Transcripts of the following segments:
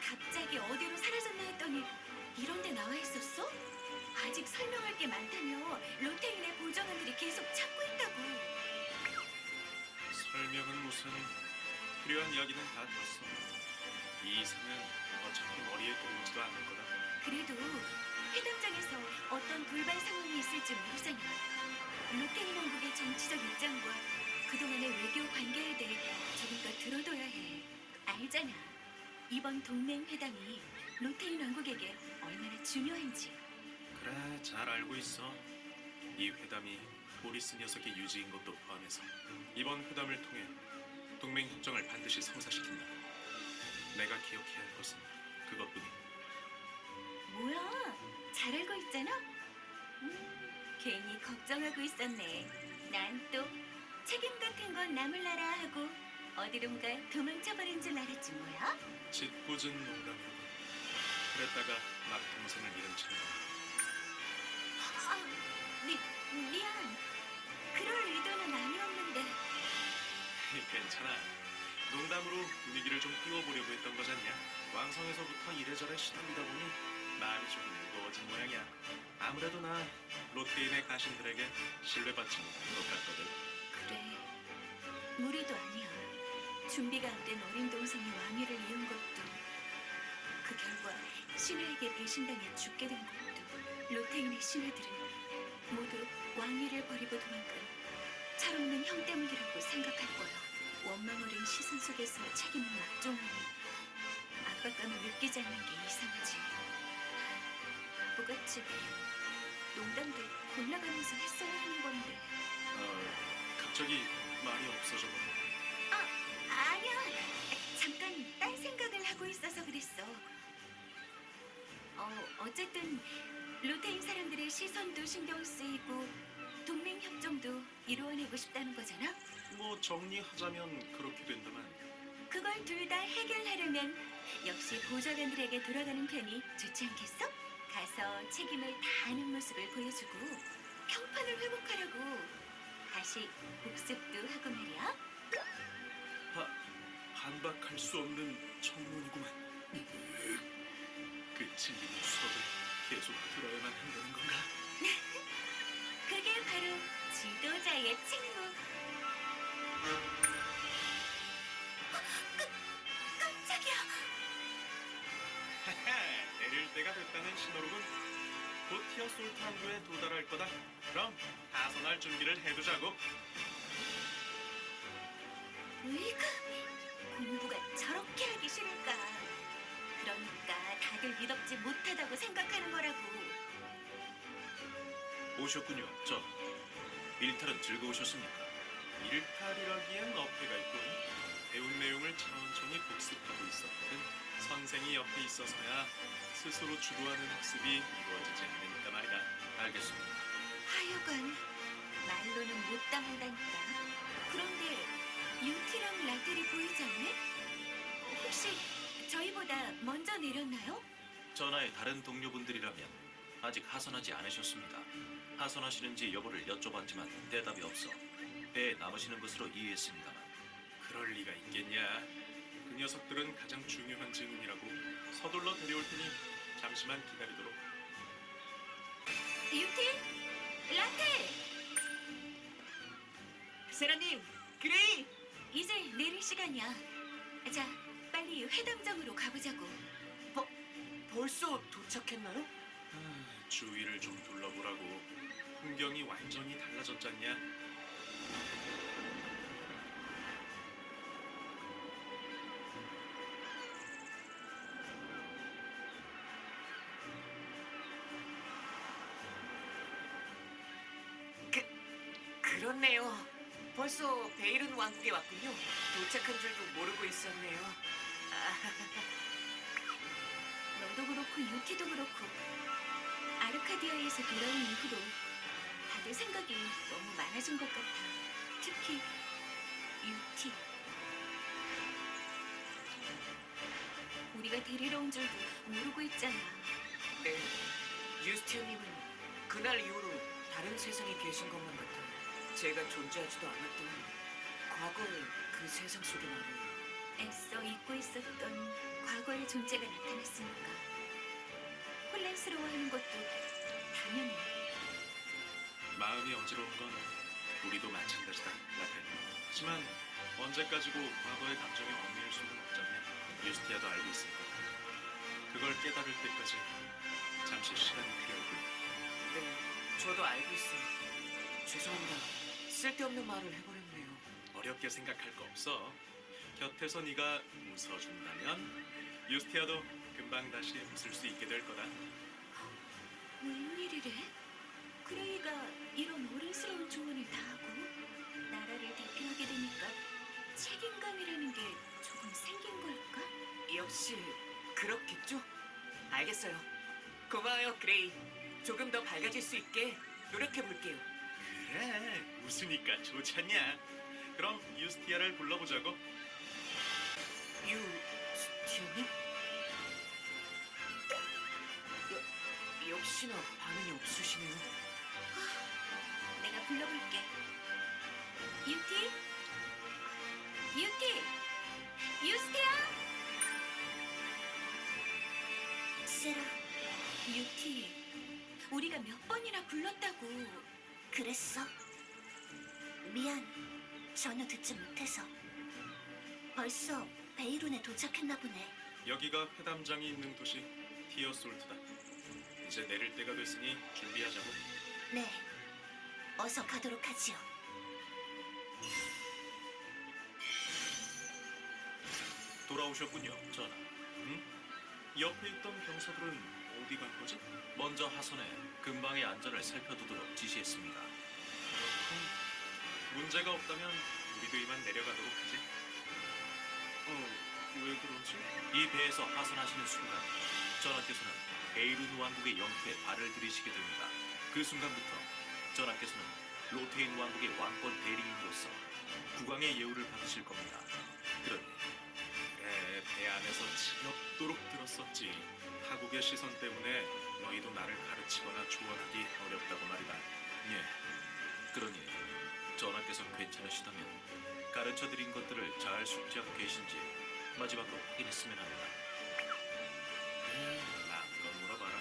갑자기 어디로 사라졌나 했더니 이런 데 나와 있었어? 아직 설명할 게 많다며 로테인의 보좌관들이 계속 찾고 있다고. 설명은 무슨, 필요한 이야기는 다 들었어. 이 이상은 어차피 머리에 들어오지도 않을 거다. 그래도 회담장에서 어떤 돌발 상황이 있을지 모르잖아. 로테인 왕국의 정치적 입장과 그동안의 외교 관계에 대해 조금 더 들어둬야 해. 알잖아. 이번 동맹 회담이 로테인 왕국에게 얼마나 중요한지. 그래, 잘 알고 있어. 이 회담이 보리스 녀석의 유지인 것도 포함해서 이번 회담을 통해 동맹 협정을 반드시 성사시킨다. 내가 기억해야 할 것은 그것뿐이야. 뭐야? 잘 알고 있잖아? 괜히 걱정하고 있었네. 난 또 책임 같은 건 남을라라 하고 어디론가 도망쳐버린 줄 알았지 뭐야? 짓궂은 농담이고 그랬다가 막 동생을 잃은 채 아, 미안. 그럴 의도는 아니었는데. 괜찮아. 농담으로 분위기를 좀 띄워보려고 했던 거잖냐. 왕성에서부터 이래저래 시달리다 보니 마음이 좀 무거워진 모양이야. 아무래도 나 로테인의 가신들에게 신뢰받지 못한 것 같거든. 그래. 무리도 아니야. 준비가 안 된 어린 동생이 왕위를 이은 것도, 그 결과 신하에게 배신당해 죽게 된 것도, 로테인의 신하들은 모두 왕위를 버리고 도망간 철없는 형 때문이라고 생각할 거야. 원망 어린 시선 속에서 책임을 막중하니 압박감을 느끼지 않는 게 이상하지. 바보같이 농담도 골라가면서 했어야 하는 건데. 갑자기 말이 없어져 버려. 아니야. 잠깐 딴 생각을 하고 있어서 그랬어. 어쨌든 로테인 사람들의 시선도 신경 쓰이고 동맹 협정도 이루어내고 싶다는 거잖아? 뭐 정리하자면 그렇게 된다만 그걸 둘 다 해결하려면 역시 보좌관들에게 돌아가는 편이 좋지 않겠어? 가서 책임을 다하는 모습을 보여주고 평판을 회복하려고 다시 복습도 하고 말이야. 반박할 수 없는 청문이구만. 그 진리는 수업을 계속 들어야만 한다는 건가? 그게 바로 지도자의 책무. 깜짝이야. 내릴 때가 됐다는 신호로군. 곧 티어 솔트 항구에 도달할 거다. 그럼 하선할 준비를 해두자고. 으이그, 공부가 저렇게 하기 싫을까. 그러니까 다들 미덥지 못하다고 생각하는 거라고. 오셨군요. 일탈은 즐거우셨습니까? 일탈이라기엔 어폐가 있군. 배운 내용을 천천히 복습하고 있었거든. 선생이 옆에 있어서야 스스로 주도하는 학습이 이루어지지 않으니까 말이다. 알겠습니다. 하여간 말로는 못 당한다니까. 그런데 유티랑 라텔이 보이지 않네? 혹시 저희보다 먼저 내렸나요? 전하의 다른 동료분들이라면 아직 하선하지 않으셨습니다. 하선하시는지 여부를 여쭤봤지만 대답이 없어 배에 남으시는 것으로 이해했습니다만. 그럴 리가 있겠냐. 그 녀석들은 가장 중요한 증인이라고. 서둘러 데려올 테니 잠시만 기다리도록. 유티? 라텔! 세라님, 그레이! 이제 내릴 시간이야. 자, 빨리 회담장으로 가보자고. 벌써 도착했나요? 주위를 좀 둘러보라고. 풍경이 완전히 달라졌잖냐. 그렇네요. 벌써 베일은 왕국에 왔군요. 도착한 줄도 모르고 있었네요. 너도 그렇고 유티도 그렇고 아르카디아에서 돌아온 이후로 다들 생각이 너무 많아진 것 같아. 특히 유티. 우리가 데리러 온 줄도 모르고 있잖아. 네, 유스티아님은 그날 이후로 다른 세상에 계신 것만 같아 제가 존재하지도 않았던 과거의 그 세상 속에 말이에요. 애써 잊고 있었던 과거의 존재가 나타났으니까 혼란스러워하는 것도 당연해. 마음이 어지러운 건 우리도 마찬가지다, 라텔. 하지만 언제까지고 과거의 감정에 얽매일 수는 없잖냐. 유스티아도 알고 있으니까. 그걸 깨달을 때까지 잠시 시간이 필요하고. 네, 저도 알고 있어요. 죄송합니다. 쓸데없는 말을 해버렸네요. 어렵게 생각할 거 없어. 곁에서 네가 웃어준다면 유스티아도 금방 다시 웃을 수 있게 될 거다. 웬일이래? 그레이가 이런 어른스러운 조언을 다 하고 나라를 대표하게 되니까 책임감이라는 게 조금 생긴 걸까? 역시 그렇겠죠? 알겠어요. 고마워요, 그레이. 조금 더 밝아질 수 있게 노력해볼게요. 그래, 웃으니까 좋잖냐. 그럼 유스티아를 불러보자고. 유스티아님? 역시나 반응이 없으시네요. 내가 불러볼게. 유티? 유티! 유스티아! 세라, 유티, 우리가 몇 번이나 불렀다고. 그랬어? 미안, 전혀 듣지 못해서. 벌써 베이룬에 도착했나 보네. 여기가 회담장이 있는 도시 티어솔트다. 이제 내릴 때가 됐으니 준비하자고. 네, 어서 가도록 하지요. 돌아오셨군요, 전하. 옆에 있던 병사들은 어디 간 거지? 먼저 하선해 근방의 안전을 살펴두도록 지시했습니다. 그렇군. 문제가 없다면 우리도 이만 내려가도록 하지. 왜 그러지? 이 배에서 하선하시는 순간 전하께서는 베이룬 왕국의 영토에 발을 들이시게 됩니다. 그 순간부터 전하께서는 로테인 왕국의 왕권 대리인으로서 국왕의 예우를 받으실 겁니다. 그러니 그래, 배 안에서 지겹도록 들었었지. 타국의 시선 때문에 너희도 나를 가르치거나 조언하기 어렵다고 말이다. 예, 그러니 전하께서 괜찮으시다면 가르쳐드린 것들을 잘 숙지하고 계신지 마지막으로 확인했으면 합니다. 마음껏 물어봐라.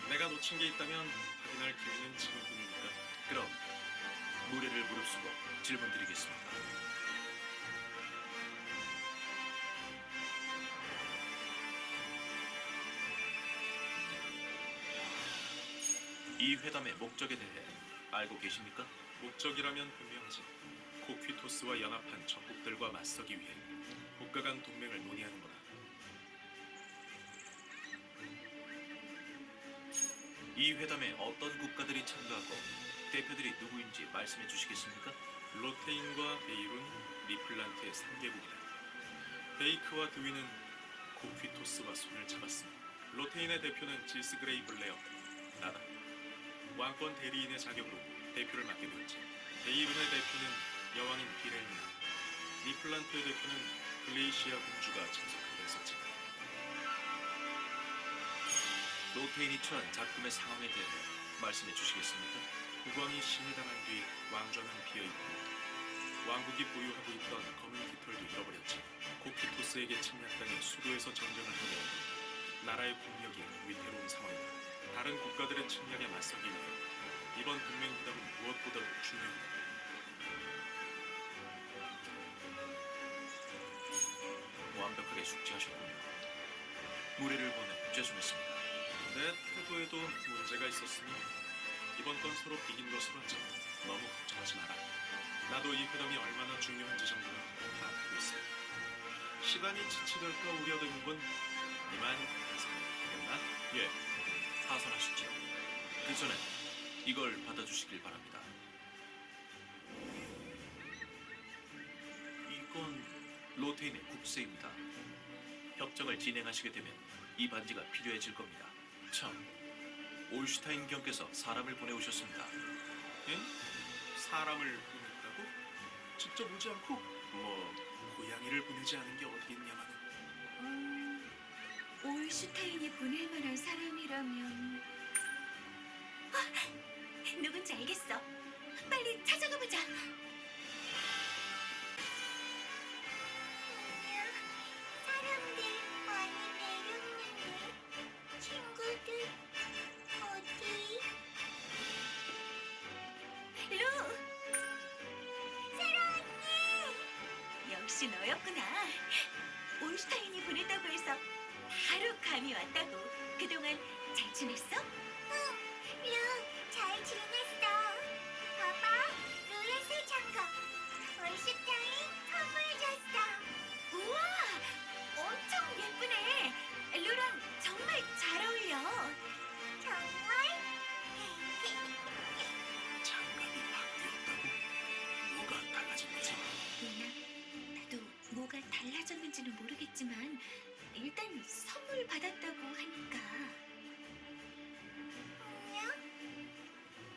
내가 놓친 게 있다면 확인할 기회는 지금뿐이니까. 그럼 무례를 무릅쓰고 질문드리겠습니다. 이 회담의 목적에 대해 알고 계십니까? 목적이라면 분명하지. 코퀴토스와 연합한 적국들과 맞서기 위해 국가 간 동맹을 논의하는 거다. 이 회담에 어떤 국가들이 참가하고 대표들이 누구인지 말씀해 주시겠습니까? 로테인과 베이룬, 리플란트의 3개국이다. 베이크와 드위는 코퀴토스와 손을 잡았으며 로테인의 대표는 지스그레이 블레어, 나다. 왕권 대리인의 자격으로 대표를 맡게 되었지. 베이룬의 대표는 여왕인 비렐미나, 리플란트의 대표는 글레이시아 공주가 참석하고 있었지. 로테인이 처한 작금의 상황에 대해 말씀해 주시겠습니까? 국왕이 신해당한 뒤 왕좌는 비어있고 왕국이 보유하고 있던 검은 깃털도 잃어버렸지. 코키토스에게 침략당해 수도에서 전쟁을 벌여 나라의 국력이 위태로운 상황이다. 다른 국가들의 침략에 맞서기 위해 이번 동맹 회담은 무엇보다도 중요하다. 완벽하게 숙지하셨군요. 무례를 보내 죄송했습니다. 내 태도에도 문제가 있었으니 이번 건 서로 비긴 것으로 하자. 너무 걱정하지 마라. 나도 이 회담이 얼마나 중요한지 정도는 파악하고 있어. 시간이 지체될까 우려되는군. 이만 생각하겠나? 예, 하선하시죠. 그 전에 이걸 받아주시길 바랍니다. 이건 로테인의 국세입니다. 협정을 진행하시게 되면 이 반지가 필요해질 겁니다. 참, 올슈타인 경께서 사람을 보내오셨습니다. 응? 사람을 보냈다고? 직접 오지 않고? 고양이를 보내지 않은 게 어디 있냐마는. 올슈타인이 보낼 만한 사람이라면 누군지 알겠어. 빨리 찾아가 보자. 역시 너였구나. 올슈타인이 보냈다고 해서 바로 감이 왔다고. 그동안 잘 지냈어? 루, 잘 지냈어. 봐봐, 루의 새 장갑. 올슈타인 선물 줬어. 우와, 엄청 예쁘네. 루랑 정말 잘 어울려. 정말? 장갑이 바뀌었다고? 뭐가 달라진 거지? 누나, 나도 뭐가 달라졌는지는 모르겠지만 일단 선물 받았다고 하니까. 안녕?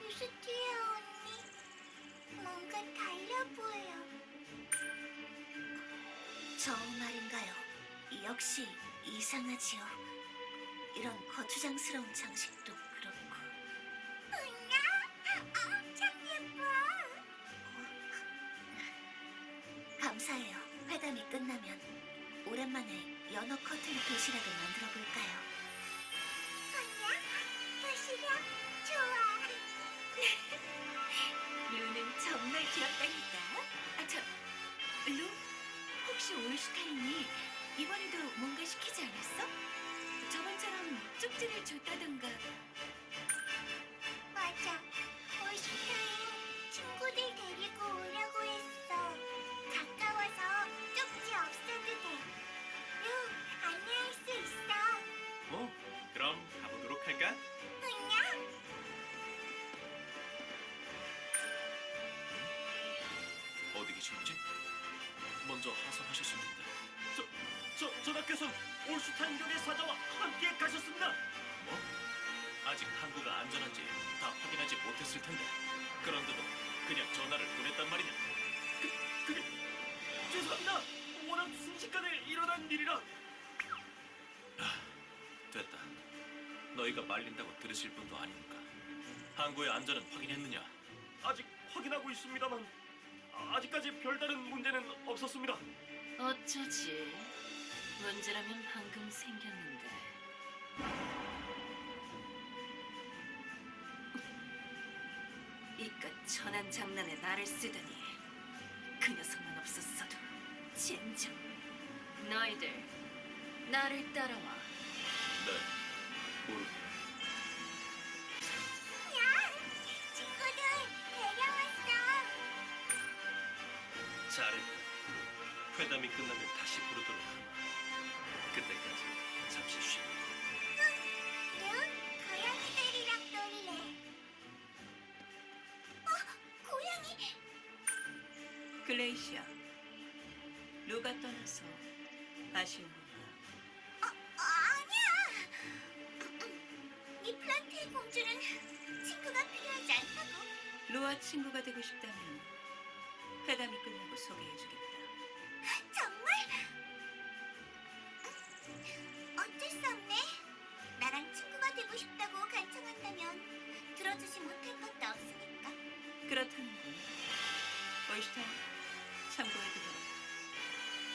루스티아 언니. 뭔가 달라 보여. 저 말인가요? 역시 이상하지요. 이런 거추장스러운 장식도 그렇고. 안녕? 엄청 예뻐. 감사해요. 회담이 끝나면 오랜만에 연어 커틀 도시락을 만들어 볼까요? 안녕? 도시락 좋아. 루는 정말 귀엽다니까. 아, 루? 혹시 올슈타인이 이번에도 뭔가 시키지 않았어? 저번처럼 쪽지를 줬다던가. 맞아. 올슈타인 친구들 데리고 오려고 했어. 가까워서 쪽지 없어도 돼. 루, 안내할 수 있어. 그럼 가보도록 할까? 안녕? 어디 계신 거지? 먼저 하선하셨었는데. 전하께서 올슈타인경의 사자와 함께 가셨습니다. 뭐? 아직 항구가 안전한지 다 확인하지 못했을 텐데. 그런데도 그냥 전화를 보냈단 말이냐? 그게 죄송합니다. 워낙 순식간에 일어난 일이라. 됐다. 너희가 말린다고 들으실 분도 아니니까. 항구의 안전은 확인했느냐? 아직 확인하고 있습니다만 아직까지 별다른 문제는 없었습니다. 어쩌지? 문제라면 방금 생겼는데. 이깟 천한 장난에 나를 쓰다니. 그 녀석만 없었어도 젠장. 너희들 나를 따라와. 네, 모르게. 야, 친구들 데려왔어. 잘했다. 회담이 끝나면 다시 부르도록 하마. 그때까지 잠시 쉬고. 루, 고양이들이랑 놀래. 고양이. 글레이시아, 루가 떠나서 아쉬운가? 아니야. 니플란트의 공주는 친구가 필요하지 않다고. 루와 친구가 되고 싶다면 회담이 끝나고 소개해주겠다. 정말? 어쩔 수 없네. 나랑 친구가 되고 싶다고 간청한다면 들어주지 못할 것도 없으니까. 그렇다면 올슈타인 참고해두도록.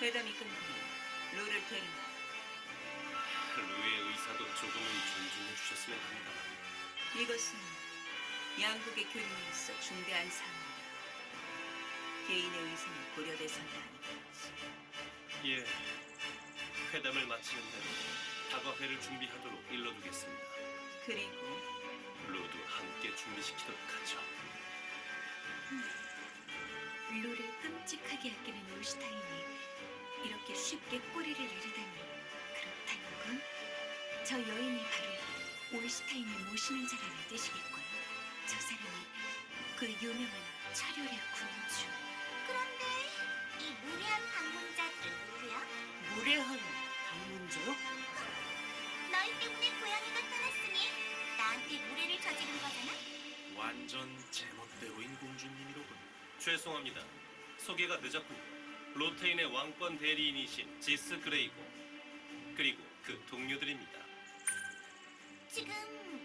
회담이 끝나면 루를 데리고 루의 의사도 조금은 존중해 주셨으면 합니다만. 이것은 양국의 교류에 있어 중대한 사항이다. 개인의 의사는 고려대상이 아니겠지. 예, 회담을 마치는 대로 다과회를 준비하도록 일러두겠습니다. 그리고 루도 함께 준비시키도록 하죠. 루를 끔찍하게 아끼는 올슈타인이 이렇게 쉽게 꼬리를 내리다니. 그렇다는 건 저 여인이 바로 올슈타인을 모시는 자라는 뜻이겠군. 저 사람이 그 유명한 철혈의 군주. 그런데 이 무례한 방문자들은 누구야? 무례한 방문자요? 너희 때문에 고양이가 떠났으니 나한테 무례를 저지른 거잖아? 완전 제멋대로인 공주님이로군. 죄송합니다. 소개가 늦었군요. 로테인의 왕권 대리인이신 지스 그레이고 그리고 그 동료들입니다. 지금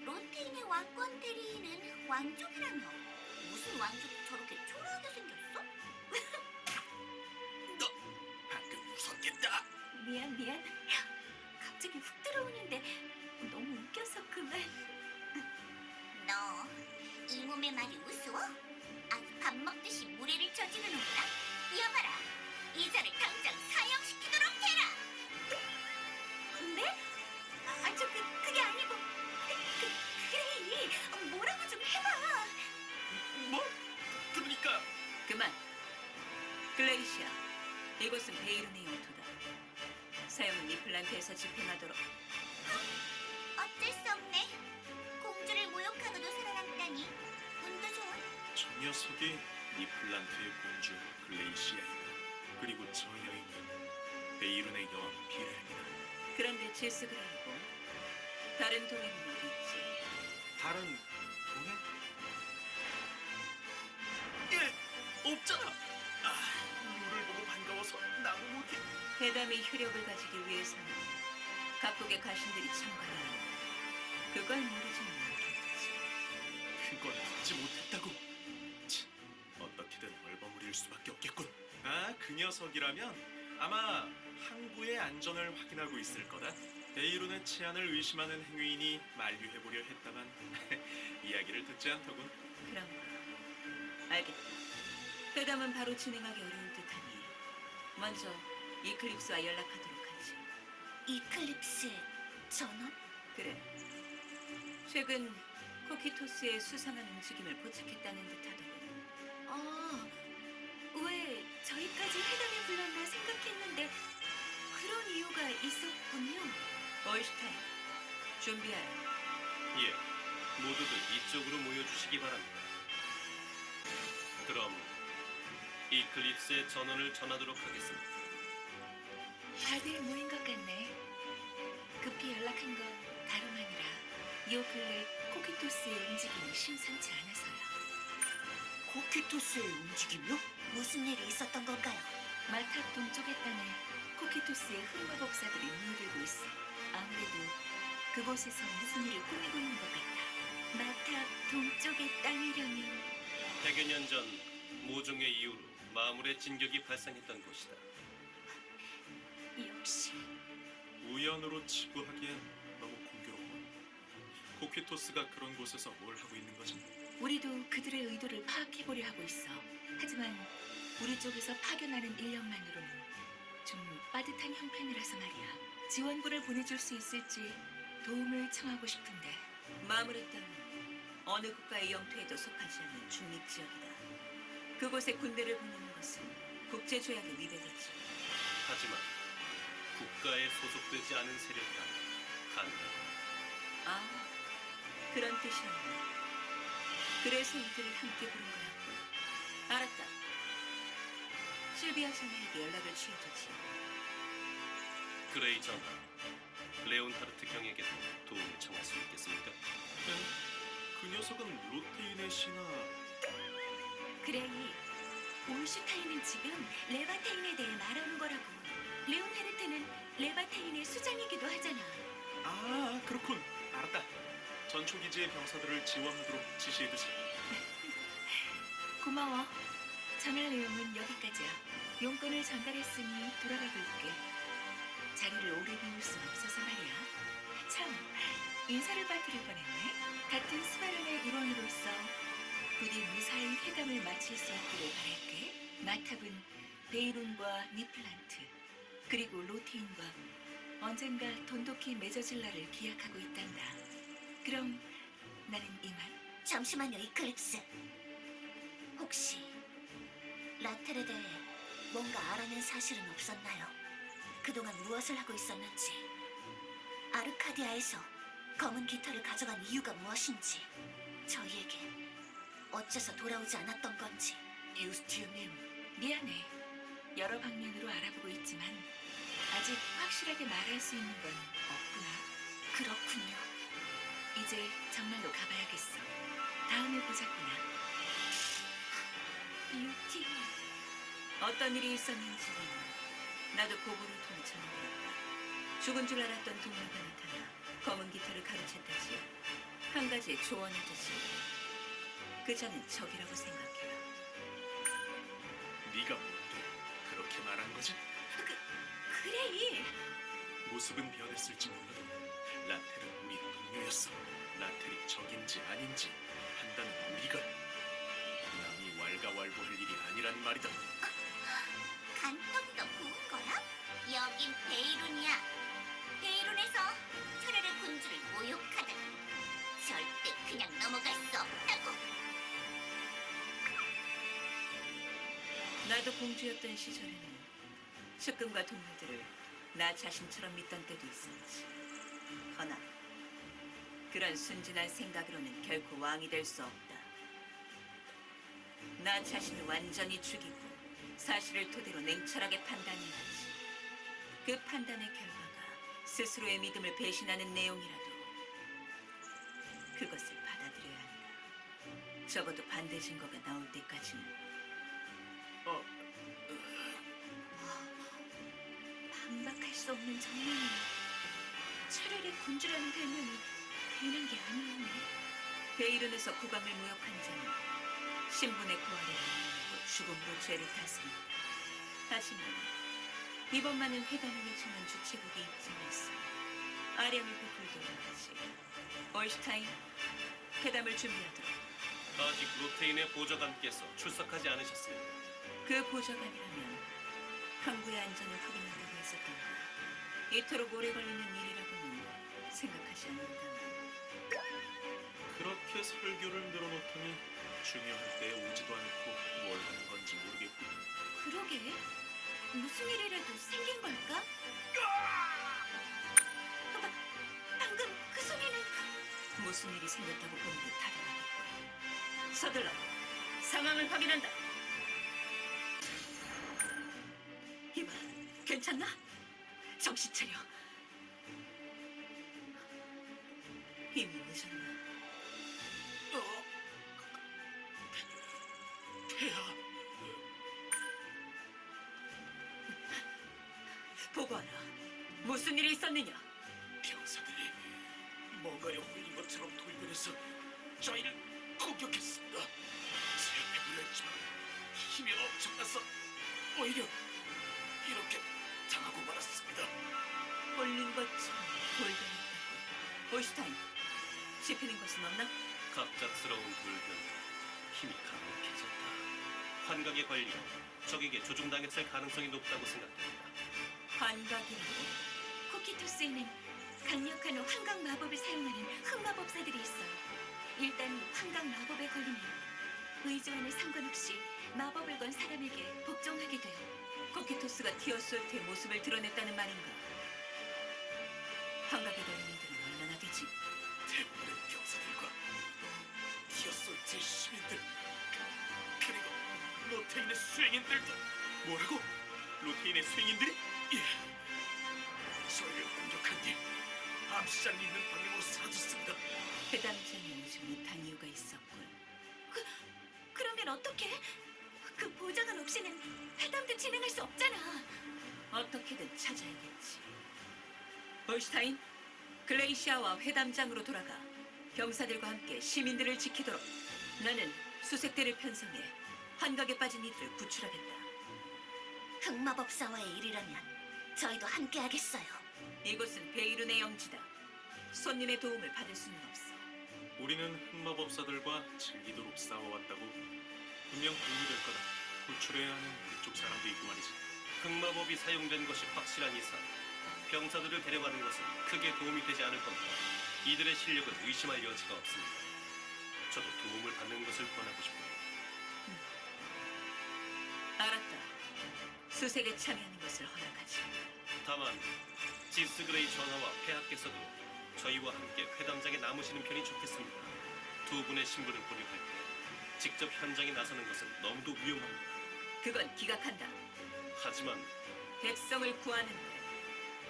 론테인의 왕권 대리인은 왕족이라며. 무슨 왕족이 저렇게 초라하게 생겼어? 방금 웃었겠다. 미안. 갑자기 훅 들어오는데 너무 웃겨서 그만. 너 이 몸의 말이 우스워? 아주 밥 먹듯이 무례를 저지르는구나. 이어봐라. 이자를 당장 사형시키도록 해라. 네? 그게 아니고 그레이 뭐라고 좀 해봐. 뭐? 그러니까 그만. 글레이시아, 이곳은 베이룬의 영토다. 사형은 이 플란트에서 집행하도록. 어쩔 수 없네. 공주를 모욕하고도 살아남다니 운도 좋은. 저 녀석이 니플란트의 공주 글레이시아이다. 그리고 저 여인은 베이룬의 여왕 비렐이다. 그런데 질스 그레이고 다른 동행은 어디 있지? 다른 동행? 없잖아. 룰을 보고 반가워서 나무 못해. 회담이 효력을 가지기 위해서는 각국의 가신들이 참가해야 한다. 그걸 모르지는 않겠지. 그걸 듣지 못했다고. 치, 어떻게든 얼버무릴 수밖에 없겠군. 그 녀석이라면 아마 항구의 안전을 확인하고 있을 거다. 베이룬의 치안을 의심하는 행위인이 만류해보려 했다만 이야기를 듣지 않더군. 그런가. 알겠다. 회담은 바로 진행하기 어려울 듯하니 먼저 이클립스와 연락하도록 하지. 이클립스 전원? 그래. 최근 코키토스의 수상한 움직임을 포착했다는 듯하더군. 왜 저희까지 회담에 불렀나 생각했는데 그런 이유가 있었군요. 올슈타인, 준비하라. 예, 모두들 이쪽으로 모여주시기 바랍니다. 그럼 이클립스의 전원을 전하도록 하겠습니다. 다들 모인 것 같네. 급히 연락한 건 다름 아니라 요 근래 코키토스의 움직임이 심상치 않아서요. 코키토스의 움직임이요? 무슨 일이 있었던 건가요? 마탑 동쪽의 땅에 코키토스의 흑마법사들이 모여들고 있어. 아무래도 그곳에서 무슨 일을 꾸미고 있는 것 같아. 마탑 동쪽의 땅이라면 100여 년 전 모종의 이후로 마물의 진격이 발생했던 곳이다. 역시 우연으로 치부하기엔 너무 공교로워. 코키토스가 그런 곳에서 뭘 하고 있는 거지? 우리도 그들의 의도를 파악해보려 하고 있어. 하지만 우리 쪽에서 파견하는 인력만으로는 좀 빠듯한 형편이라서 말이야. 지원부를 보내줄 수 있을지 도움을 청하고 싶은데. 마물의 땅은 어느 국가의 영토에도 속하지 않는 중립 지역이다. 그곳에 군대를 보내는 것은 국제조약에 위배되지. 하지만 국가에 소속되지 않은 세력이라면 가능하다. 아, 그런 뜻이었나. 그래서 이들을 함께 부른 거였군. 알았다. 실비아 자매에게 연락을 취해주지. 그레이 전하, 레온하르트 경에게도 도움을 청할 수 있겠습니까? 그 녀석은 로테인의 신하. 그레이, 올슈타인은 지금 레바테인에 대해 말하는 거라고. 레온하르트는 레바테인의 수장이기도 하잖아. 그렇군. 알았다. 전초기지의 병사들을 지원하도록 지시해두지. 고마워. 전할 내용은 여기까지야. 용건을 전달했으니 돌아가 볼게. 자리를 오래 비울 순 없어서 말이야. 참, 인사를 빠뜨릴 뻔했네. 같은 스바른의 일원으로서 부디 무사히 회담을 마칠 수 있기를 바랄게. 마탑은 베이룬과 니플란트 그리고 로테인과 언젠가 돈독히 맺어질 날을 기약하고 있단다. 그럼 나는 이만. 잠시만요, 이클립스. 혹시 라텔에 대해 뭔가 알아낸 사실은 없었나요? 그동안 무엇을 하고 있었는지, 아르카디아에서 검은 깃털을 가져간 이유가 무엇인지, 저희에게 어째서 돌아오지 않았던 건지. 유스티아님, 미안해. 여러 방면으로 알아보고 있지만 아직 확실하게 말할 수 있는 건 없구나. 그렇군요. 이제 정말로 가봐야겠어. 다음에 보자꾸나. 유티. 어떤 일이 있었는지는 나도 보고를 통해 전해들었다. 죽은 줄 알았던 동료가 나타나 검은 깃털을 가르쳤다지. 한 가지 조언해주지. 그자는 적이라고 생각해라. 네가 뭔데 그렇게 말한 거지? 그레이. 모습은 변했을지 몰라도 라텔은 우리 동료였어. 라텔이 적인지 아닌지 판단은 우리가. 남이 왈가왈부할 일이 아니란 말이다. 안떡이가 부은 거야? 여긴 베이룬이야. 베이룬에서 철혈의 군주를 모욕하다니 절대 그냥 넘어갈 수 없다고. 나도 공주였던 시절에는 측근과 동료들을 나 자신처럼 믿던 때도 있었지. 허나 그런 순진한 생각으로는 결코 왕이 될 수 없다. 나 자신을 완전히 죽이고 사실을 토대로 냉철하게 판단해야지. 그 판단의 결과가 스스로의 믿음을 배신하는 내용이라도 그것을 받아들여야 한다. 적어도 반대 증거가 나올 때까지는. 반박할 수 없는 정명이야. 철혈의 군주라는 별명이 괜한 게 아니었네. 베이른에서 국왕을 모욕한 자는 신분의 고아를 인하고 죽음으로 죄를 탔습니다. 하지만 이번만은 회담을 요청한 주최국이 입증했어. 아량을 베풀도록 하지. 올슈타인, 회담을 준비하도록. 아직 로테인의 보좌관께서 출석하지 않으셨습니다. 그 보좌관이라면 항구의 안전을 확인한다고 했었던 거야. 이토록 오래 걸리는 일이라고는 생각하지 않는다면. 그렇게 설교를 늘어놓더니 중요할 때 오지도 않고 뭘 하는 건지 모르겠군. 그러게. 무슨 일이라도 생긴 걸까? 방금 그 소리는 무슨 일이 생겼다고 보는 듯 타당하겠군. 서둘러 상황을 확인한다. 이봐, 괜찮나? 정신 차려. 이미 늦었나? 폐하, 보고하라. 무슨 일이 있었느냐? 병사들이 뭔가에 홀린 것처럼 돌변해서 저희를 공격했습니다. 제압해보려 했지만 힘이 엄청나서 오히려 이렇게 당하고 말았습니다. 홀린 것처럼 돌변했다고. 올슈타인, 씹히는 것은 없나? 갑작스러운 돌변, 힘이 강력해졌다. 환각에 걸려 적에게 조종당했을 가능성이 높다고 생각됩니다. 환각이라고? 코키토스에는 강력한 환각 마법을 사용하는 흑마법사들이 있어요. 일단 환각 마법에 걸리면 의조와는 상관없이 마법을 건 사람에게 복종하게 돼요. 코키토스가 티어솔트의 모습을 드러냈다는 말인가? 환각에 걸린 이들은 얼마나 되지? 대부분의 병사들과 디어솔트의 시민들 그리고 로테인의 수행인들도. 뭐라고? 로테인의 수행인들이? 예, 저희를 공격한 뒤 암시장이 있는 방향으로 사라졌습니다. 회담장에 오지 못한 이유가 있었군. 그러면 어떡해? 그 보좌관 없이는 회담도 진행할 수 없잖아. 어떻게든 찾아야겠지. 올슈타인, 글레이시아와 회담장으로 돌아가 병사들과 함께 시민들을 지키도록. 나는 수색대를 편성해 환각에 빠진 이들을 구출하겠다. 흑마법사와의 일이라면 저희도 함께 하겠어요. 이곳은 베이룬의 영지다. 손님의 도움을 받을 수는 없어. 우리는 흑마법사들과 즐기도록 싸워왔다고. 분명 도움이 될 거다. 구출해야 하는 그쪽 사람도 있고 말이지. 흑마법이 사용된 것이 확실한 이상 병사들을 데려가는 것은 크게 도움이 되지 않을 겁니다. 이들의 실력은 의심할 여지가 없습니다. 저도 도움을 받는 것을 권하고 싶군요. 알았다. 수색에 참여하는 것을 허락하지. 다만 지스그레이 전하와 폐하께서도 저희와 함께 회담장에 남으시는 편이 좋겠습니다. 두 분의 신분을 고려할 때 직접 현장에 나서는 것은 너무도 위험합니다. 그건 기각한다. 하지만 백성을 구하는데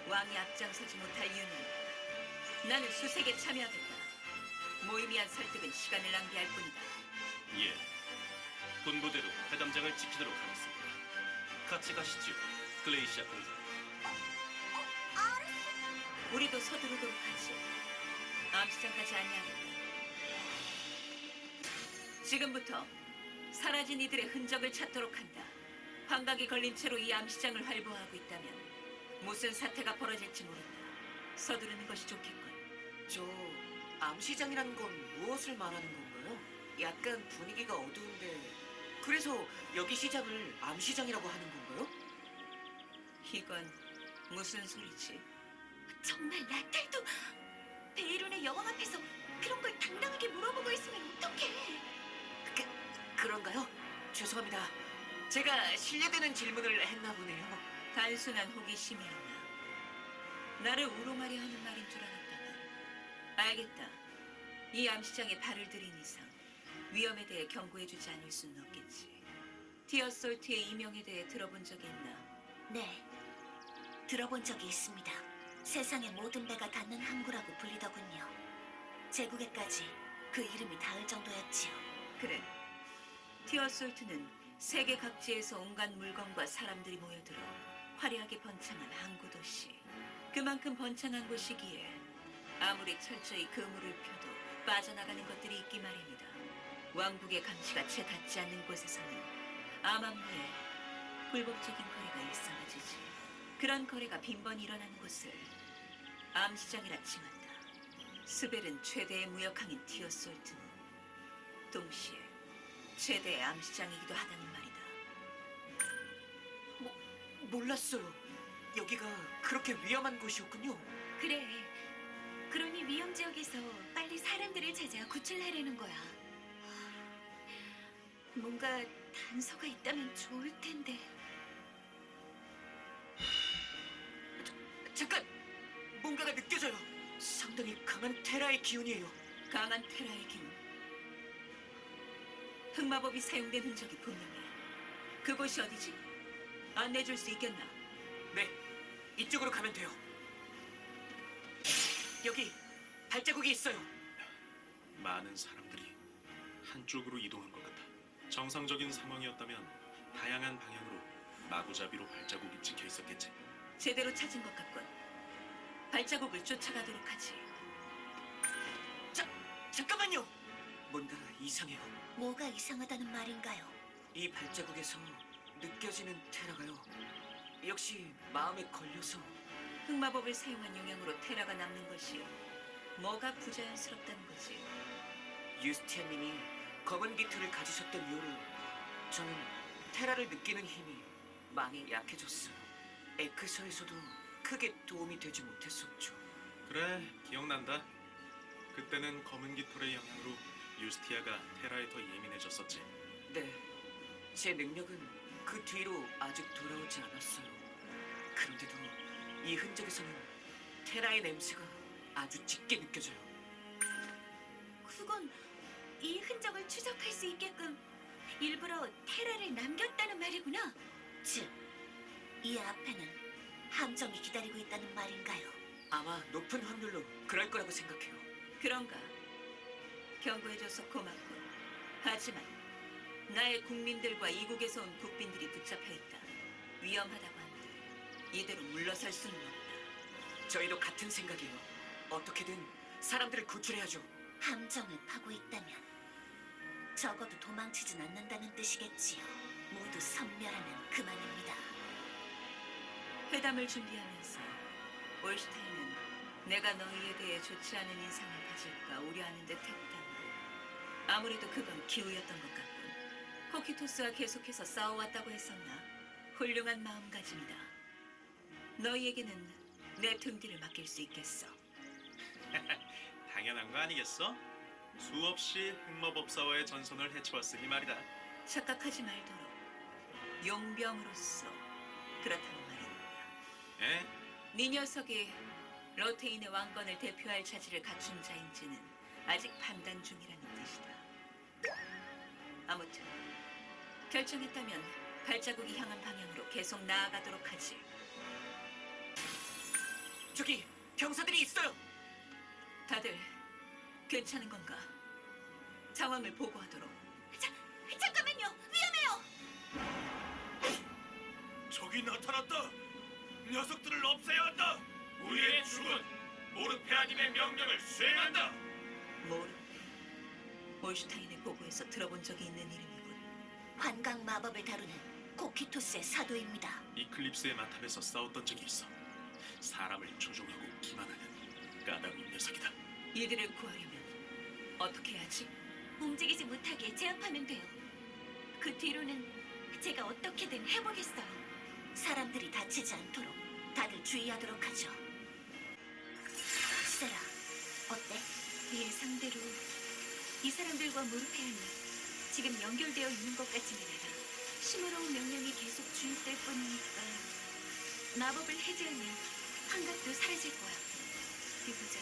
왕이 앞장서지 못할 이유는 나는 수색에 참여하겠다. 무의미한 설득은 시간을 낭비할 뿐이다. 예, 본부대로 회담장을 지키도록 하겠습니다. 같이 가시죠, 글레이시아 공주. 우리도 서두르도록 하지. 암시장까지 안내하겠다. 지금부터 사라진 이들의 흔적을 찾도록 한다. 환각이 걸린 채로 이 암시장을 활보하고 있다면 무슨 사태가 벌어질지 모른다. 서두르는 것이 좋겠군. 저 암시장이라는 건 무엇을 말하는 건가요? 약간 분위기가 어두운데 그래서 여기 시장을 암시장이라고 하는 건가요? 이건 무슨 소리지? 정말 나탈도 베이론의 여왕 앞에서 그런 걸 당당하게 물어보고 있으면 어떡해? 그런가요? 죄송합니다. 제가 실례되는 질문을 했나 보네요. 단순한 호기심이었나? 나를 우롱하려 하는 말인 줄 알았다만. 알겠다. 이 암시장에 발을 들인 이상 위험에 대해 경고해주지 않을 수는 없겠지. 디어솔트의 이명에 대해 들어본 적이 있나? 네, 들어본 적이 있습니다. 세상의 모든 배가 닿는 항구라고 불리더군요. 제국에까지 그 이름이 닿을 정도였지요. 그래. 티어솔트는 세계 각지에서 온갖 물건과 사람들이 모여들어 화려하게 번창한 항구 도시. 그만큼 번창한 곳이기에 아무리 철저히 그물을 펴도 빠져나가는 것들이 있기 마련이다. 왕국의 감시가 채 닿지 않는 곳에서는 암암리에 불법적인 거래가 일상화지지. 그런 거래가 빈번히 일어나는 곳을 암시장이라 칭한다. 스벨은 최대의 무역항인 티어솔트는 동시에 최대의 암시장이기도 하다는 말이다. 몰랐어요. 여기가 그렇게 위험한 곳이었군요. 그래. 그러니 위험 지역에서 빨리 사람들을 찾아 구출하려는 거야. 뭔가 단서가 있다면 좋을 텐데. 잠깐! 뭔가가 느껴져요. 상당히 강한 테라의 기운이에요. 강한 테라의 기운. 흑마법이 사용된 흔적이 분명해. 그곳이 어디지? 안내줄 수 있겠나? 네, 이쪽으로 가면 돼요. 여기 발자국이 있어요. 많은 사람들이 한쪽으로 이동한 것 같아. 정상적인 상황이었다면 다양한 방향으로 마구잡이로 발자국이 찍혀 있었겠지. 제대로 찾은 것 같군. 발자국을 쫓아가도록 하지. 잠깐만요. 뭔가 이상해요. 뭐가 이상하다는 말인가요? 이 발자국에서 느껴지는 테라가요. 역시 마음에 걸려서. 흑마법을 사용한 영향으로 테라가 남는 것이 뭐가 부자연스럽다는 거지. 유스티아님이 검은 깃털을 가지셨던 이후로 저는 테라를 느끼는 힘이 많이 약해졌어요. 에크서에서도 크게 도움이 되지 못했었죠. 그래, 기억난다. 그때는 검은 깃털의 영향으로 유스티아가 테라에 더 예민해졌었지. 네, 제 능력은 그 뒤로 아직 돌아오지 않았어요. 그런데도 이 흔적에서는 테라의 냄새가 아주 짙게 느껴져요. 그건 이 흔적을 추적할 수 있게끔 일부러 테라를 남겼다는 말이구나. 즉, 이 앞에는 함정이 기다리고 있다는 말인가요? 아마 높은 확률로 그럴 거라고 생각해요. 그런가? 경고해줘서 고맙군. 하지만 나의 국민들과 이국에서 온 국빈들이 붙잡혀 있다. 위험하다고 한들 이대로 물러설 수는 없다. 저희도 같은 생각이에요. 어떻게든 사람들을 구출해야죠. 함정을 파고 있다면 적어도 도망치진 않는다는 뜻이겠지요. 모두 섬멸하면 그만입니다. 회담을 준비하면서 올슈타인은 내가 너희에 대해 좋지 않은 인상을 가질까 우려하는 듯 했다만 아무래도 그건 기우였던 것 같군. 코키토스와 계속해서 싸워왔다고 했었나? 훌륭한 마음가짐이다. 너희에게는 내 등 뒤를 맡길 수 있겠어. 당연한 거 아니겠어? 수없이 흑마법사와의 전선을 헤쳐왔으니 말이다. 착각하지 말도록 용병으로서 그렇다는 말이야. 에? 네 녀석이 로테인의 왕권을 대표할 자질을 갖춘 자인지는 아직 판단 중이라는 뜻이다. 아무튼 결정했다면 발자국이 향한 방향으로 계속 나아가도록 하지. 저기 병사들이 있어요. 다들 괜찮은 건가? 상황을 보고하도록. 잠깐만요. 위험해요. 적이 나타났다. 녀석들을 없애야 한다. 우리의 죽은 모르페아님의 명령을 수행한다. 모르. 올슈타인의 보고에서 들어본 적이 있는 이름이군. 환각 마법을 다루는 코키토스의 사도입니다. 이클립스의 마탑에서 싸웠던 적이 있어. 사람을 조종하고 기만하는 까다로운 녀석이다. 이들을 구하려면 어떻게 해야지? 움직이지 못하게 제압하면 돼요. 그 뒤로는 제가 어떻게든 해보겠어요. 사람들이 다치지 않도록 다들 주의하도록 하죠. 세라, 어때? 예상대로 이 사람들과 모르페아는 지금 연결되어 있는 것 같지는 않아. 심으로운 명령이 계속 주입될 뿐이니까 마법을 해제하면 환각도 사라질 거야. 어디 보자.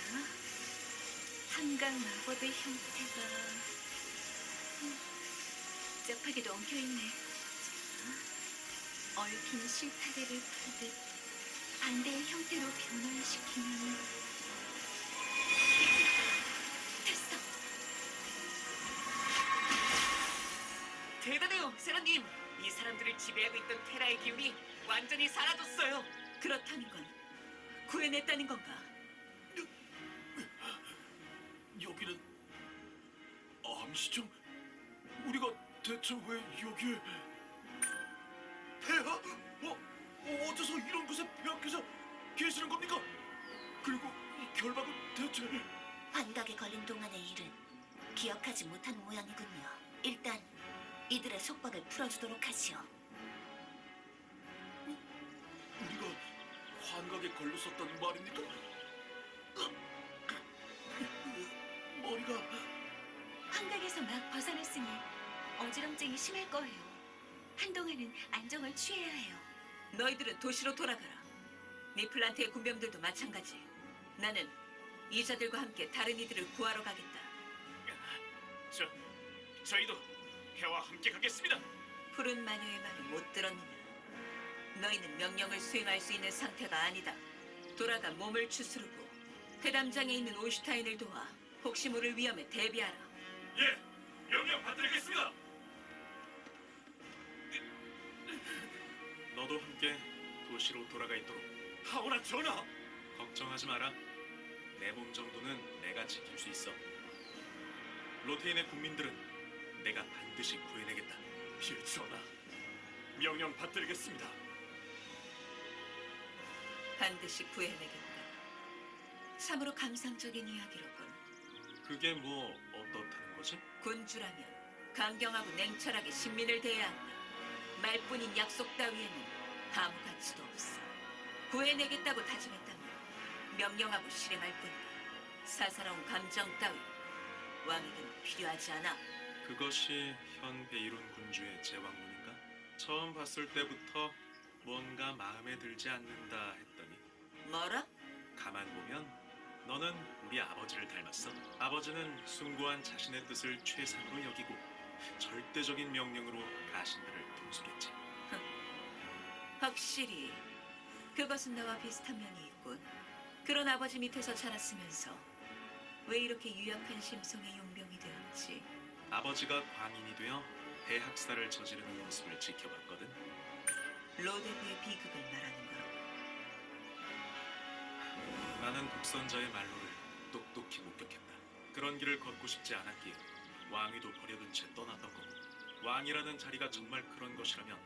환각 마법의 형태가 복잡하게도 엉켜있네. 자, 얽힌 실타래를 풀듯 반대의 형태로 변환시키면 됐어. 대단해요, 세라님. 이 사람들을 지배하고 있던 테라의 기운이 완전히 사라졌어요. 그렇다는 건 구해냈다는 건가? 여기는 암시청? 우리가 대체 왜 여기에? 폐하? 어째서 이런 곳에 폐하께서 계시는 겁니까? 그리고 이 결박은 대체? 환각에 걸린 동안의 일은 기억하지 못한 모양이군요. 일단 이들의 속박을 풀어주도록 하시오. 우리가 환각에 걸렸었단 말입니까? 머리가 환각에서 막 벗어났으니 어지럼증이 심할 거예요. 한동안은 안정을 취해야 해요. 너희들은 도시로 돌아가라. 니플란트의 군병들도 마찬가지. 나는 이자들과 함께 다른 이들을 구하러 가겠다. 저희도 폐와 함께 가겠습니다. 푸른 마녀의 말을 못 들었느냐? 너희는 명령을 수행할 수 있는 상태가 아니다. 돌아가 몸을 추스르고 회담장에 있는 올슈타인을 도와 혹시 모를 위험에 대비하라. 예, 명령 받드리겠습니다. 너도 함께 도시로 돌아가 있도록. 하오나 전하. 걱정하지 마라. 내 몸 정도는 내가 지킬 수 있어. 로테인의 국민들은 내가 반드시 구해내겠다. 예, 전하. 명령 받드리겠습니다. 반드시 구해내겠다. 참으로 감상적인 이야기로군. 그게 뭐 어떻다는 거지? 군주라면 강경하고 냉철하게 신민을 대해야 한다. 말뿐인 약속 따위에는 아무 가치도 없어. 구해내겠다고 다짐했다면 명령하고 실행할 뿐이다. 사사로운 감정 따위 왕에겐 필요하지 않아. 그것이 현 베이룬 군주의 제왕문인가? 처음 봤을 때부터 뭔가 마음에 들지 않는다 했더니 뭐라? 가만 보면 너는 우리 아버지를 닮았어. 아버지는 숭고한 자신의 뜻을 최상으로 여기고 절대적인 명령으로 가신들을 통솔했지. 확실히 그것은 나와 비슷한 면이 있군. 그런 아버지 밑에서 자랐으면서 왜 이렇게 유약한 심성의 용병이 되었지? 아버지가 광인이 되어 대학살을 저지르는 모습을 지켜봤거든. 로데브의 비극을 말하는 거라고. 나는 독선자의 말로를 똑똑히 목격했다. 그런 길을 걷고 싶지 않았기에 왕위도 버려둔 채 떠났던 거고, 왕이라는 자리가 정말 그런 것이라면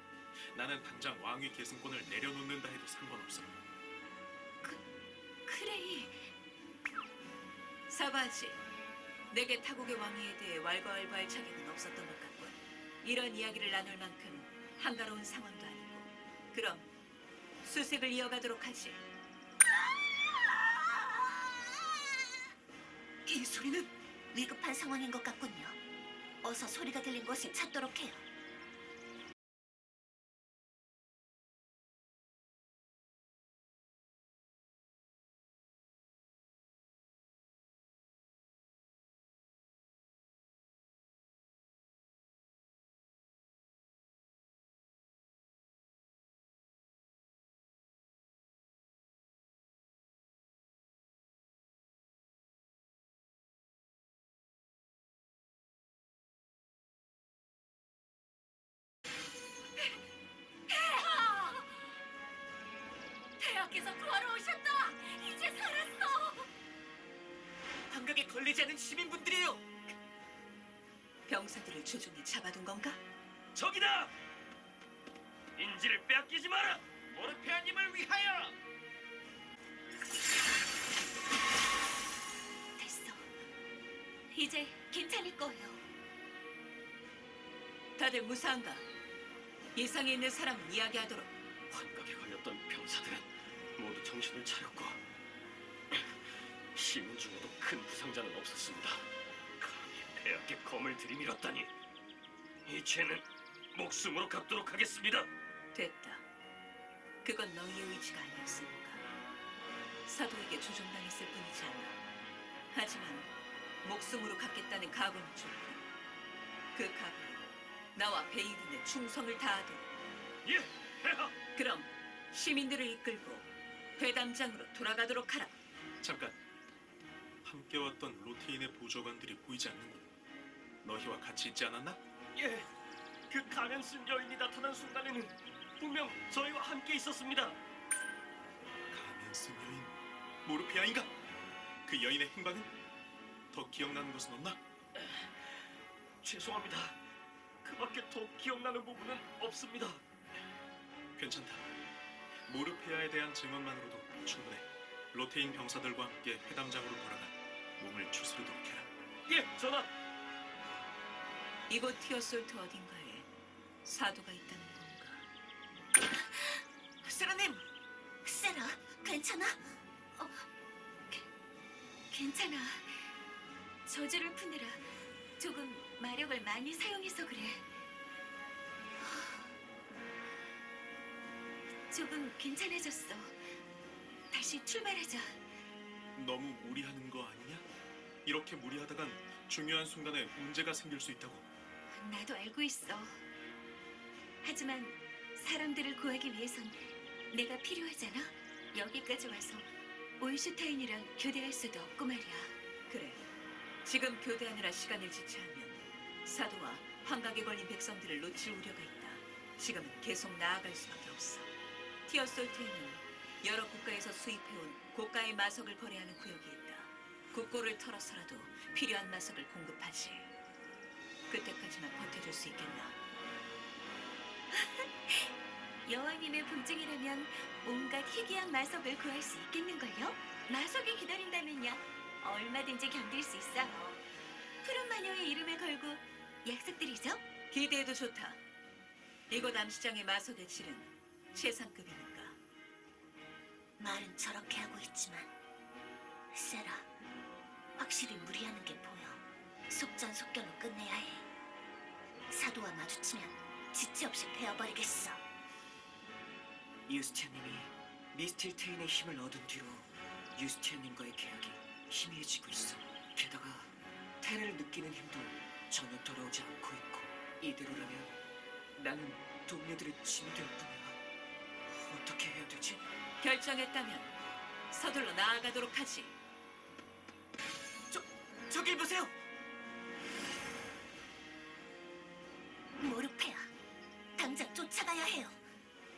나는 당장 왕위 계승권을 내려놓는다 해도 상관없어. 크레이, 사과하지. 내게 타국의 왕위에 대해 왈가왈부할 자격은 없었던 것 같군. 이런 이야기를 나눌 만큼 한가로운 상황도 아니고. 그럼 수색을 이어가도록 하지. 이 소리는 위급한 상황인 것 같군요. 어서 소리가 들린 곳을 찾도록 해요. 폐하께서 구하러 오셨다. 이제 살았어. 환각에 걸리지 않은 시민분들이에요. 병사들을 조종해 잡아둔 건가? 저기다! 인지를 빼앗기지 마라! 모르페아님을 위하여! 됐어. 이제 괜찮을 거예요. 다들 무사한가? 예상에 있는 사람은 이야기하도록. 환각에 걸렸던 병사들은 모두 정신을 차렸고 시민 중에도 큰 부상자는 없었습니다. 감히 폐하께 검을 들이밀었다니 이 죄는 목숨으로 갚도록 하겠습니다. 됐다. 그건 너희의 의지가 아니었으니까. 사도에게 조종당했을 뿐이지 않아. 하지만 목숨으로 갚겠다는 각오는 좋고 그 각오로 나와 베이든의 충성을 다하도록. 예, 폐하. 그럼 시민들을 이끌고 회담장으로 돌아가도록 하라. 잠깐. 함께 왔던 로테인의 보좌관들이 보이지 않는군. 너희와 같이 있지 않았나? 예, 그 가면 쓴 여인이 나타난 순간에는 분명 저희와 함께 있었습니다. 가면 쓴 여인 모르피아인가? 그 여인의 행방은? 더 기억나는 것은 없나? 죄송합니다. 그밖에 더 기억나는 부분은 없습니다. 괜찮다. 모르피아에 대한 증언만으로도 충분해. 로테인 병사들과 함께 회담장으로 돌아가 몸을 추스르도록 해라. 예, 전하. 이곳 티어솔트 어딘가에 사도가 있다는 건가? 세라님! 세라, 괜찮아? 괜찮아. 저주를 푸느라 조금 마력을 많이 사용해서 그래. 조금 괜찮아졌어. 다시 출발하자. 너무 무리하는 거 아니냐? 이렇게 무리하다간 중요한 순간에 문제가 생길 수 있다고. 나도 알고 있어. 하지만 사람들을 구하기 위해선 내가 필요하잖아. 여기까지 와서 올슈타인이랑 교대할 수도 없고 말이야. 그래. 지금 교대하느라 시간을 지체하면 사도와 환각에 걸린 백성들을 놓칠 우려가 있다. 지금은 계속 나아갈 수밖에 없어. 티어솔트에는 여러 국가에서 수입해온 고가의 마석을 거래하는 구역이 있다. 국고를 털어서라도 필요한 마석을 공급하지. 그때까지만 버텨줄 수 있겠나? 여왕님의 볼증이라면 온갖 희귀한 마석을 구할 수 있겠는걸요? 마석이 기다린다면야 얼마든지 견딜 수 있어. 푸른 마녀의 이름을 걸고 약속드리죠? 기대해도 좋다. 이곳 암시장의 마석의 질은 최상급이니까. 말은 저렇게 하고 있지만 세라, 확실히 무리하는 게 보여. 속전속결로 끝내야 해. 사도와 마주치면 지체 없이 베어버리겠어. 유스티아님이 미스틸테인의 힘을 얻은 뒤로 유스티아님과의 계약이 희미해지고 있어. 게다가 테를 느끼는 힘도 전혀 돌아오지 않고 있고, 이대로라면 나는 동료들의 짐이 될 뿐이야. 어떻게 해야 되지? 결정했다면 서둘러 나아가도록 하지. 저기 보세요! 모르페아, 당장 쫓아가야 해요.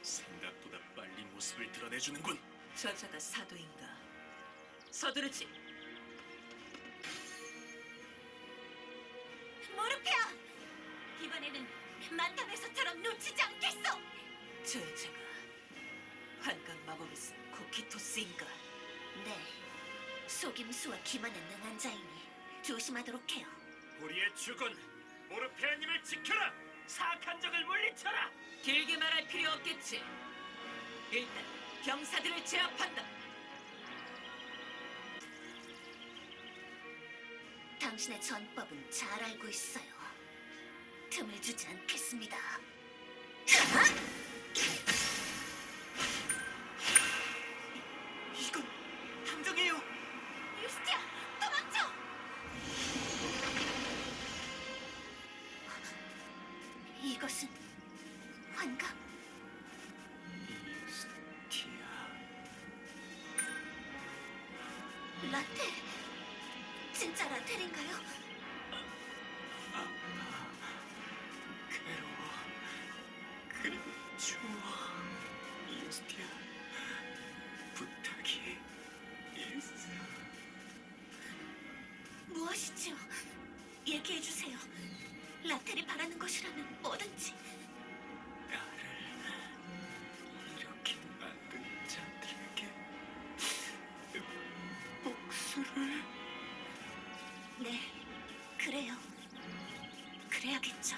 생각보다 빨리 모습을 드러내주는군. 저자가 사도인가? 서두르지. 모르페아! 이번에는 마탐에서처럼 놓치지 않겠어! 저 여자가 환각 마법을 쓴 코키토스인가? 네, 속임수와 기만에 능한 자이니 조심하도록 해요. 우리의 죽은 모르페아님을 지켜라. 사악한 적을 물리쳐라. 길게 말할 필요 없겠지. 일단 병사들을 제압한다. 당신의 전법은 잘 알고 있어요. 틈을 주지 않겠습니다. 이건 함정이에요! 유스티아, 도망쳐! 이것은 환각. 유스티아... 라텔. 진짜 라텔인가요? 괴로워. 그리고 추워. 유스티아, 부탁이 있어. 무엇이지요? 얘기해주세요. 라텔이 바라는 것이라면 뭐든지. 나를 이렇게 만든 자들에게 복수를... 네, 그래요. 그래야겠죠.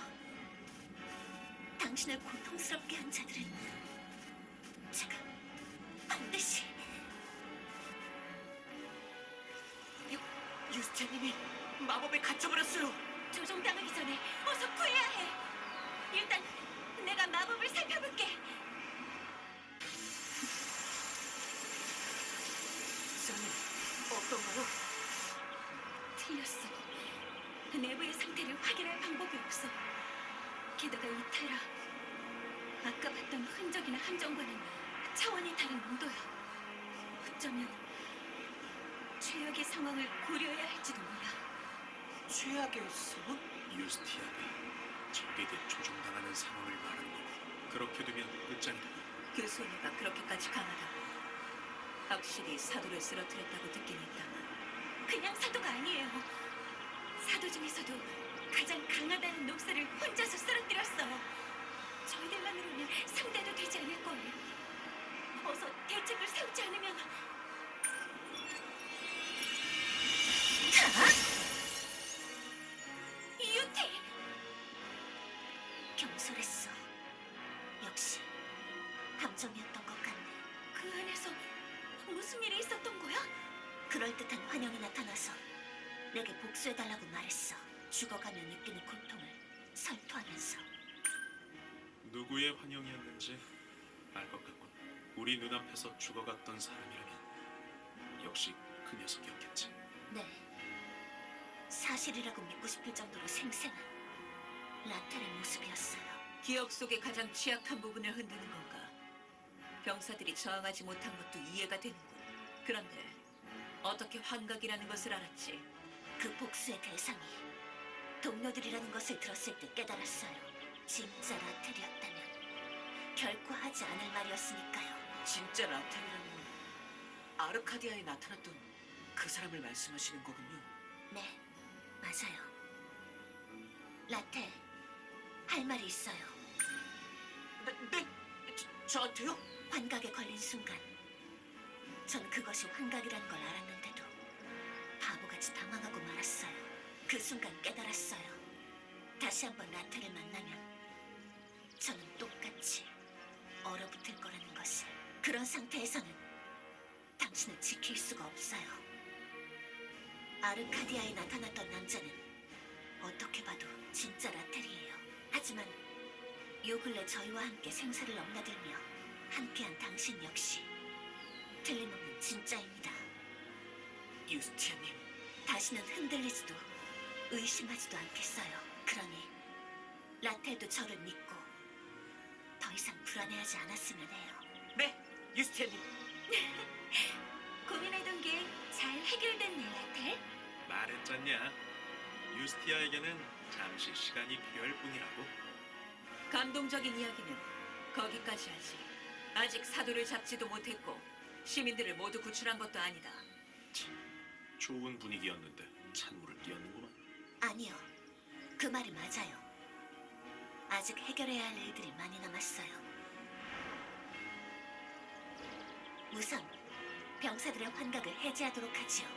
당신을 고통스럽게 한 자들은 제가 반드시 유스티아님이 마법에 갇혀버렸어요. 조종당하기 전에 어서 구해야 해. 일단 내가 마법을 살펴볼게. 사님, 어떤가요? 틀렸어. 내부의 상태를 확인할 방법이 없어. 게다가 이 테라, 아까 봤던 흔적이나 함정과는 차원이 다른 온도야. 어쩌면 최악의 상황을 고려해야 할지도 몰라. 최악의 상황? 유스티아가 적에게 조종당하는 상황을 말하는 거고 그렇게 되면 끝장이다. 그 소녀가 그렇게까지 강하다고. 확실히 사도를 쓰러뜨렸다고 듣긴 했다만 그냥 사도가 아니에요. 사도 중에서도 가장 강하다는 녹사를 혼자서 쓰러뜨렸어요. 저희들만으로는 상대도 되지 않을 거예요. 어서 대책을 세우지 않으면. 유태! 경솔했어. 역시 함정이었던 것 같네. 그 안에서 무슨 일이 있었던 거야? 그럴듯한 환영이 나타나서 내게 복수해달라고 말했어. 죽어가며 느끼는 고통을 설토하면서. 누구의 환영이었는지 알 것 같군. 우리 눈앞에서 죽어갔던 사람이라면 역시 그 녀석이었겠지. 네, 사실이라고 믿고 싶을 정도로 생생한 라텔의 모습이었어요. 기억 속의 가장 취약한 부분을 흔드는 건가? 병사들이 저항하지 못한 것도 이해가 되는군. 그런데 어떻게 환각이라는 것을 알았지? 그 복수의 대상이 동료들이라는 것을 들었을 때 깨달았어요. 진짜 라텔이었다면 결코 하지 않을 말이었으니까요. 진짜 라텔이라는 아르카디아에 나타났던 그 사람을 말씀하시는 거군요. 네, 맞아요. 라텔, 할 말이 있어요. 네? 저한테요? 환각에 걸린 순간 전 그것이 환각이라는 걸 알았는데도 바보같이 당황하고 말았어요. 그 순간 깨달았어요. 다시 한번 라텔을 만나면 저는 똑같이 얼어붙을 거라는 것을. 그런 상태에서는 당신을 지킬 수가 없어요. 아르카디아에 나타났던 남자는 어떻게 봐도 진짜 라텔이에요. 하지만 요 근래 저희와 함께 생사를 넘나들며 함께한 당신 역시 틀림없는 진짜입니다. 유스티아님, 다시는 흔들리지도 의심하지도 않겠어요. 그러니 라텔도 저를 믿고 더 이상 불안해하지 않았으면 해요. 네, 유스티아님. 고민하던 게 잘 해결됐네, 라텔. 말했잖냐. 유스티아에게는 잠시 시간이 필요할 뿐이라고. 감동적인 이야기는 거기까지 하지. 아직 사도를 잡지도 못했고 시민들을 모두 구출한 것도 아니다. 좋은 분위기였는데 찬물을 끼얹는구만. 아니요, 그 말이 맞아요. 아직 해결해야 할 일들이 많이 남았어요. 우선 병사들의 환각을 해제하도록 하지요.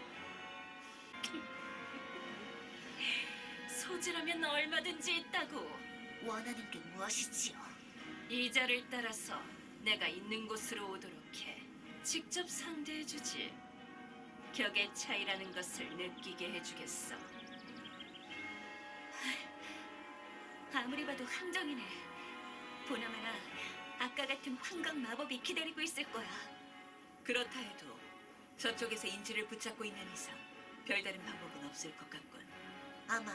소지라면 얼마든지 있다고. 원하는 게 무엇이지요? 이자를 따라서 내가 있는 곳으로 오도록 해. 직접 상대해주지. 격의 차이라는 것을 느끼게 해주겠어. 아무리 봐도 함정이네. 보나마나 아까 같은 환각 마법이 기다리고 있을 거야. 그렇다 해도 저쪽에서 인지를 붙잡고 있는 이상 별다른 방법은 없을 것 같군. 아마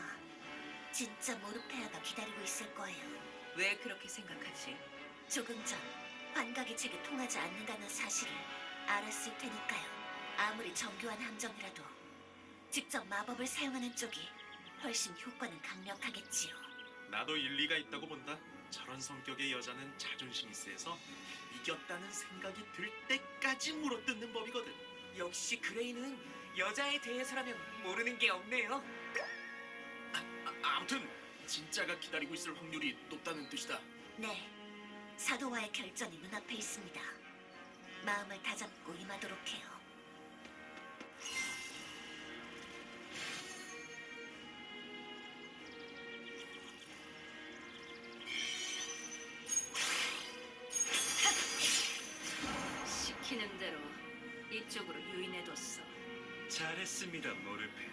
진짜 모르페아가 기다리고 있을 거예요. 왜 그렇게 생각하지? 조금 전 환각이 제게 통하지 않는다는 사실을 알았을 테니까요. 아무리 정교한 함정이라도 직접 마법을 사용하는 쪽이 훨씬 효과는 강력하겠지요. 나도 일리가 있다고 본다. 저런 성격의 여자는 자존심이 세서 이겼다는 생각이 들 때까지 물어뜯는 법이거든. 역시 그레이는 여자에 대해서라면 모르는 게 없네요. 아무튼 진짜가 기다리고 있을 확률이 높다는 뜻이다. 네, 사도와의 결전이 눈앞에 있습니다. 마음을 다잡고 임하도록 해요. 잘했습니다, 모르페아.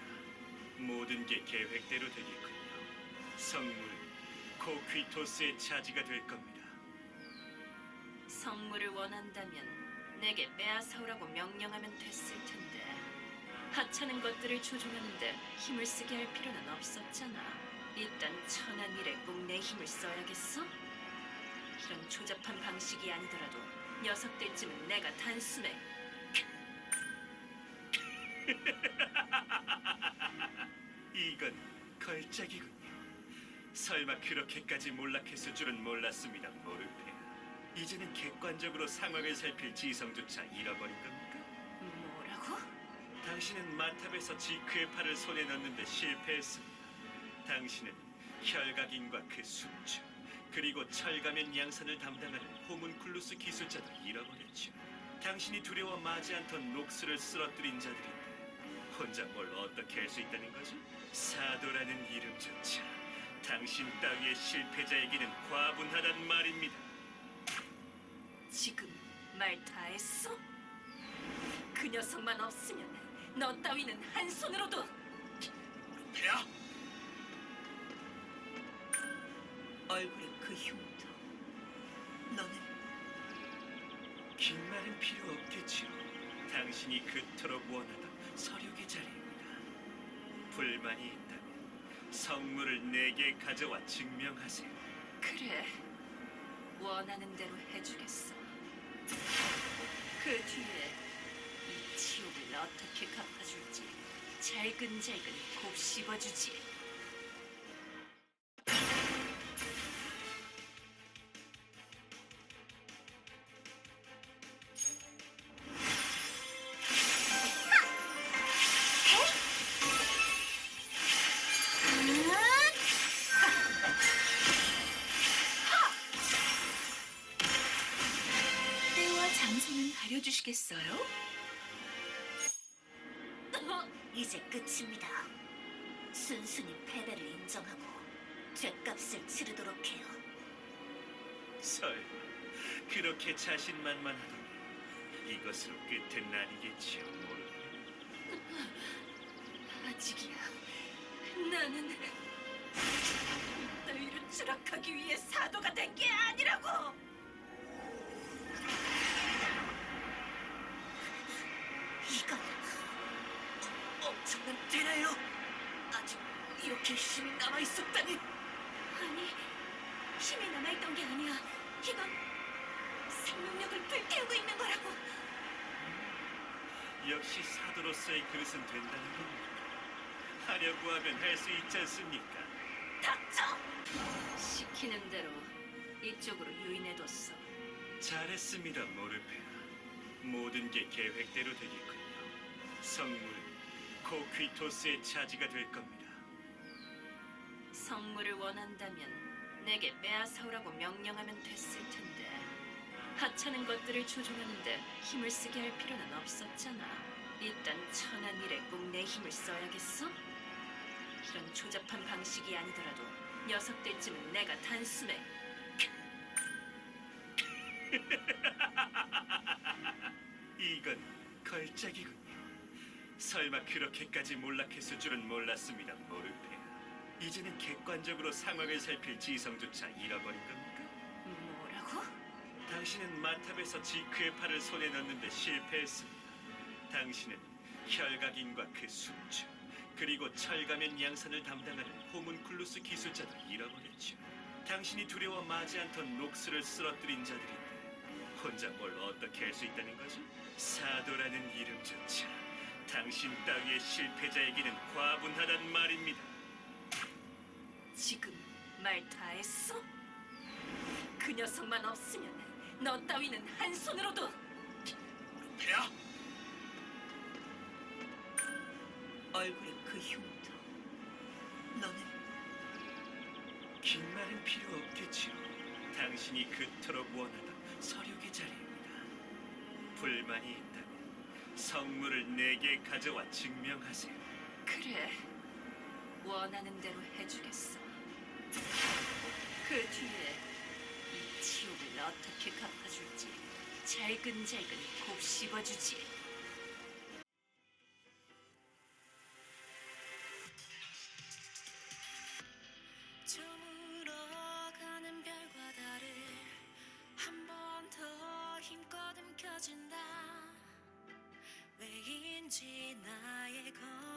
모든 게 계획대로 되겠군요. 성물은 코퀴토스의 차지가 될 겁니다. 성물을 원한다면 내게 빼앗아오라고 명령하면 됐을 텐데 하찮은 것들을 조종하는데 힘을 쓰게 할 필요는 없었잖아. 이딴 천한 일에 꼭 내 힘을 써야겠어? 이런 조잡한 방식이 아니더라도 녀석들쯤은 내가 단숨에 이건 걸작이군요. 설마 그렇게까지 몰락했을 줄은 몰랐습니다, 모르페아. 이제는 객관적으로 상황을 살필 지성조차 잃어버린 겁니까? 뭐라고? 당신은 마탑에서 지크의 팔을 손에 넣는데 실패했습니다. 당신은 혈각인과 그 숙주, 그리고 철가면 양산을 담당하는 호문클루스 기술자도 잃어버렸죠. 당신이 두려워 마지 않던 녹스를 쓰러뜨린 자들인데 혼자 뭘 어떻게 할 수 있다는 거지? 사도라는 이름조차 당신 따위의 실패자에게는 과분하단 말입니다. 지금 말 다 했어? 그 녀석만 없으면 너 따위는 한 손으로도 폐하! 얼굴에 그 흉터. 너는 긴 말은 필요 없겠지요. 당신이 그토록 원하던 서륙의 자리입니다. 불만이 있다면 성물을 내게 가져와 증명하세요. 그래. 원하는 대로 해주겠어. 그 뒤에 이 치욕을 어떻게 갚아줄지 잘근잘근 곱씹어주지. 때와 장소는 가려주시겠어요? 이제 끝입니다. 순순히 패배를 인정하고 죗값을 치르도록 해요. 설마 그렇게 자신만만하더니 이것으로 끝은 아니겠지요, 모르겠네. 아직이야. 나는 너희를 추락하기 위해 사도가 된 게 아니라고. 이건 엄청난 테라예요. 아직 이렇게 힘이 남아 있었다니. 아니, 힘이 남아있던 게 아니야. 이건 생명력을 불태우고 있는 거라고. 역시 사도로서의 그릇은 된다는 겁니다. 하려고 하면 할 수 있지 않습니까? 닥쳐! 시키는 대로 이쪽으로 유인해뒀어. 잘했습니다, 모르페아. 모든 게 계획대로 되겠군요. 성물은 코퀴토스의 차지가 될 겁니다. 성물을 원한다면 내게 빼앗아오라고 명령하면 됐을 텐데 하찮은 것들을 조종하는데 힘을 쓰게 할 필요는 없었잖아. 이딴 천한 일에 꼭 내 힘을 써야겠어? 이런 조잡한 방식이 아니더라도 녀석들쯤은 내가 단숨에 이건 걸작이군요. 설마 그렇게까지 몰락했을 줄은 몰랐습니다, 모르페아. 이제는 객관적으로 상황을 살필 지성조차 잃어버린 겁니까? 뭐라고? 당신은 마탑에서 지크의 팔을 손에 넣는데 실패했습니다. 당신은 혈각인과 그 숙주, 그리고 철가면 양산을 담당하는 호문클루스 기술자도 잃어버렸죠. 당신이 두려워 마지 않던 녹스를 쓰러뜨린 자들인데 혼자 뭘 어떻게 할 수 있다는 거죠? 사도라는 이름조차 당신 따위의 실패자에게는 과분하단 말입니다. 지금 말 다 했어? 그 녀석만 없으면 너 따위는 한 손으로도 폐하! 얼굴에 그 흉터. 너는 긴 말은 필요 없겠지요. 당신이 그토록 원하던 서륙의 자리입니다. 불만이 있다면 성물을 내게 가져와 증명하세요. 그래. 원하는 대로 해주겠어. 그 뒤에 이 치욕을 어떻게 갚아줄지 잘근잘근 곱씹어주지. 무너진다. 왜인지 나의 걸